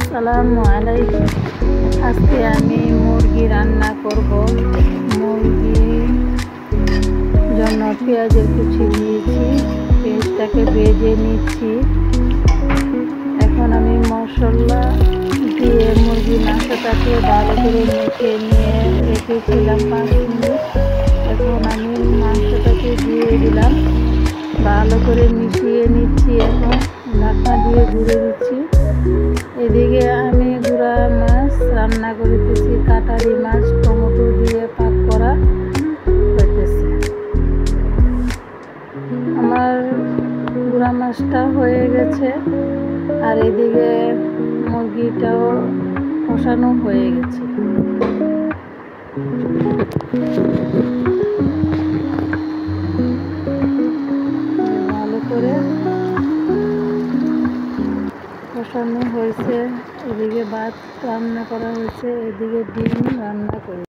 আসসালামু আলাইকুম। আজকে আমি মুরগি রান্না করব। মুরগির জন্য পেঁয়াজের কুচি দিয়েছি, পেঁয়াজটাকে ভেজে নিচ্ছি। এখন আমি মশলা দিয়ে মুরগির মাংসটাকে ভালো করে মেখে নিয়ে রেখেছিলাম 5 মিনিট। এখন আমি মাংসটাকে দিয়ে দিলাম, ভালো করে মিশিয়ে নিচ্ছি। এখন ঢাকনা দিয়ে ঘুরে দিচ্ছি। এদিকে আমি গুঁড়া মাছ রান্না করতেছি, কাটারি মাছ টমেটো দিয়ে পাক করা হইতেছে। আমার গুঁড়া মাছটা হয়ে গেছে, আর এদিকে মুরগিটাও কষানো হয়ে গেছে। ভালো করে কষানো হয়েছে। এদিকে ভাত রান্না করা হয়েছে, এদিকে ডিম রান্না করে